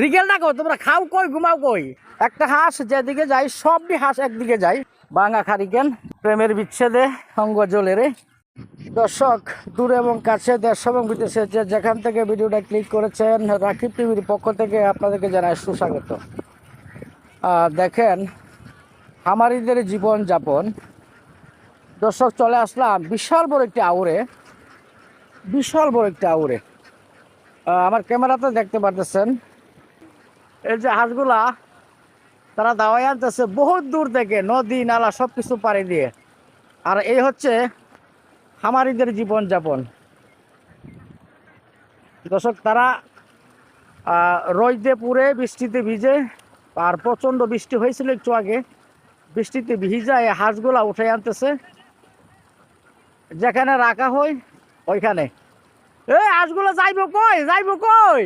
Rigel না কো তোমরা খাও কই ঘুমাও কই। একটা হাঁস যেদিকে যায় সবই হাঁস একদিকে যায়। বাঙা খারিকেন প্রেমের বিচ্ছেদে অঙ্গ জ্বলে রে। দর্শক দূরে এবং কাছে দেশ এবং বিদেশে যে যেখান থেকে ভিডিওটা ক্লিক করেছেন রাকিব টিভির পক্ষ থেকে আপনাদেরকে জানাই সুস্বাগত। দেখেন খামারিদের জীবন যাপন। দর্শক চলে আসলাম বিশাল বড় একটি আউরে, বিশাল বড় একটি আউরে। আমার ক্যামেরাতে দেখতে পারতেছেন এই যে হাঁসগুলা তারা দাওয়াই আনতেছে বহুত দূর থেকে, নদী নালা সব কিছু পাড়ি দিয়ে। আর এই হচ্ছে খামারিদের জীবন যাপন। দর্শক তারা রোদে পুড়ে বৃষ্টিতে ভিজে, আর প্রচণ্ড বৃষ্টি হয়েছিল একটু আগে, বৃষ্টিতে ভিজায় হাঁসগুলা উঠে আনতেছে যেখানে রাখা হয় ওইখানে। এই হাঁসগুলো যাইব কই, যাইব কই?